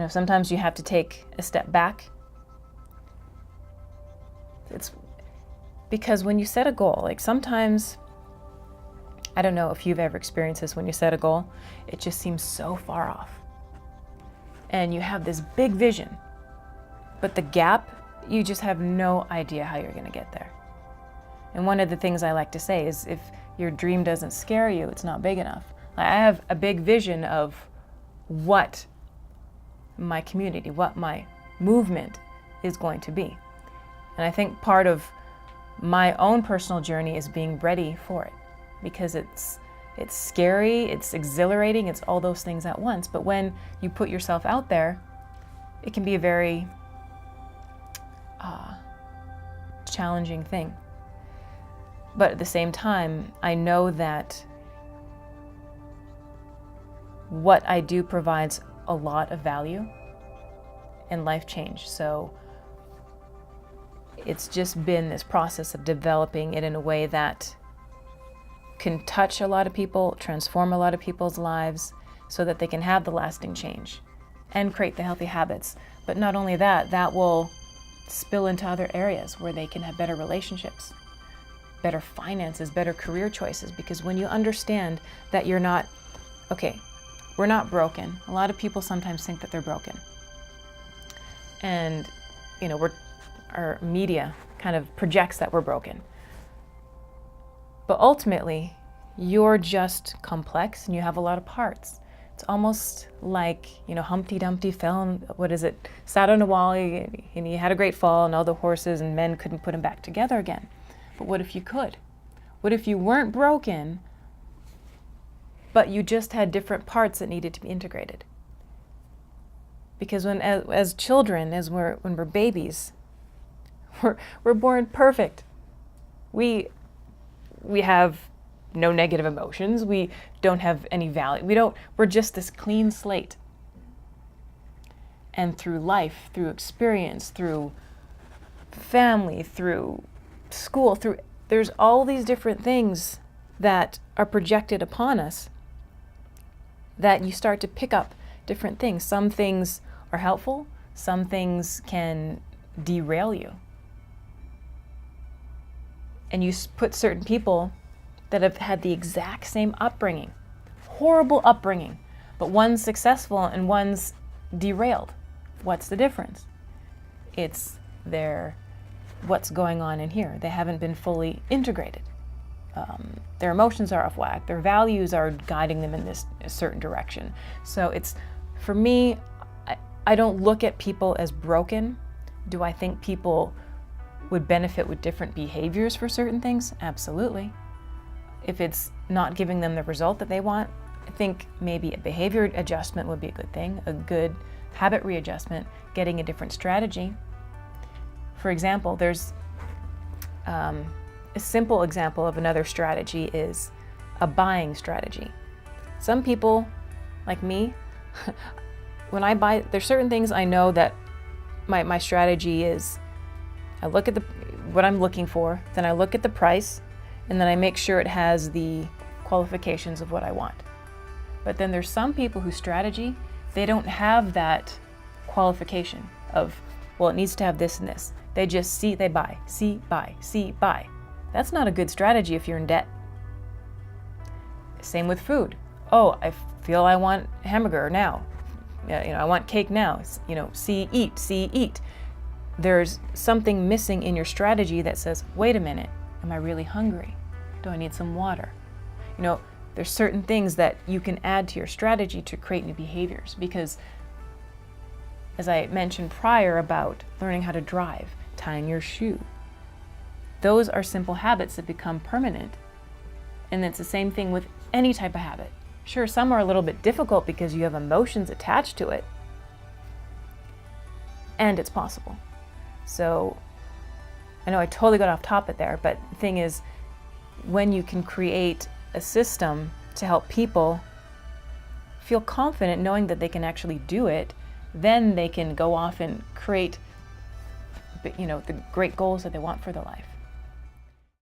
Sometimes you have to take a step back. It's because when you set a goal, like sometimes, I don't know if you've ever experienced this, when you set a goal, it just seems so far off. And you have this big vision, but the gap, you just have no idea how you're going to get there. And one of the things I like to say is, if your dream doesn't scare you, it's not big enough. I have a big vision of what my community, what my movement is going to be. And I think part of my own personal journey is being ready for it, because it's scary, it's exhilarating, it's all those things at once. But when you put yourself out there, it can be a very challenging thing. But at the same time, I know that what I do provides a lot of value and life change. So it's just been this process of developing it in a way that can touch a lot of people, transform a lot of people's lives, so that they can have the lasting change and create the healthy habits. But not only that, that will spill into other areas where they can have better relationships, better finances, better career choices. Because when you understand that you're not, okay, we're not broken. A lot of people sometimes think that they're broken. And, our media kind of projects that we're broken. But ultimately, you're just complex and you have a lot of parts. It's almost like, Humpty Dumpty sat on a wall, and he had a great fall, and all the horses and men couldn't put him back together again. But what if you could? What if you weren't broken, but you just had different parts that needed to be integrated? Because as children, when we're babies, we're born perfect. We have no negative emotions. We don't have any value. We're just this clean slate. And through life, through experience, through family, through school, there's all these different things that are projected upon us, that you start to pick up different things. Some things are helpful. Some things can derail you. And you put certain people that have had the exact same upbringing, horrible upbringing, but one's successful and one's derailed. What's the difference? It's what's going on in here. They haven't been fully integrated. Their emotions are off whack. Their values are guiding them in a certain direction. So for me, I don't look at people as broken. Do I think people would benefit with different behaviors for certain things? Absolutely. If it's not giving them the result that they want, I think maybe a behavior adjustment would be a good thing, a good habit readjustment, getting a different strategy. For example, there's a simple example of another strategy is a buying strategy. Some people, like me, when I buy, there's certain things I know that my strategy is, I look at what I'm looking for, then I look at the price, and then I make sure it has the qualifications of what I want. But then there's some people whose strategy, they don't have that qualification of, well, it needs to have this and this. They just they buy, see, buy, see, buy. That's not a good strategy if you're in debt. Same with food. Oh, I feel I want a hamburger now. I want cake now. See, eat. There's something missing in your strategy that says, wait a minute, am I really hungry? Do I need some water? There's certain things that you can add to your strategy to create new behaviors, because as I mentioned prior about learning how to drive, tying your shoe, those are simple habits that become permanent. And it's the same thing with any type of habit. Sure, some are a little bit difficult because you have emotions attached to it, and it's possible. So I know I totally got off topic there, but the thing is, when you can create a system to help people feel confident knowing that they can actually do it, then they can go off and create, the great goals that they want for their life.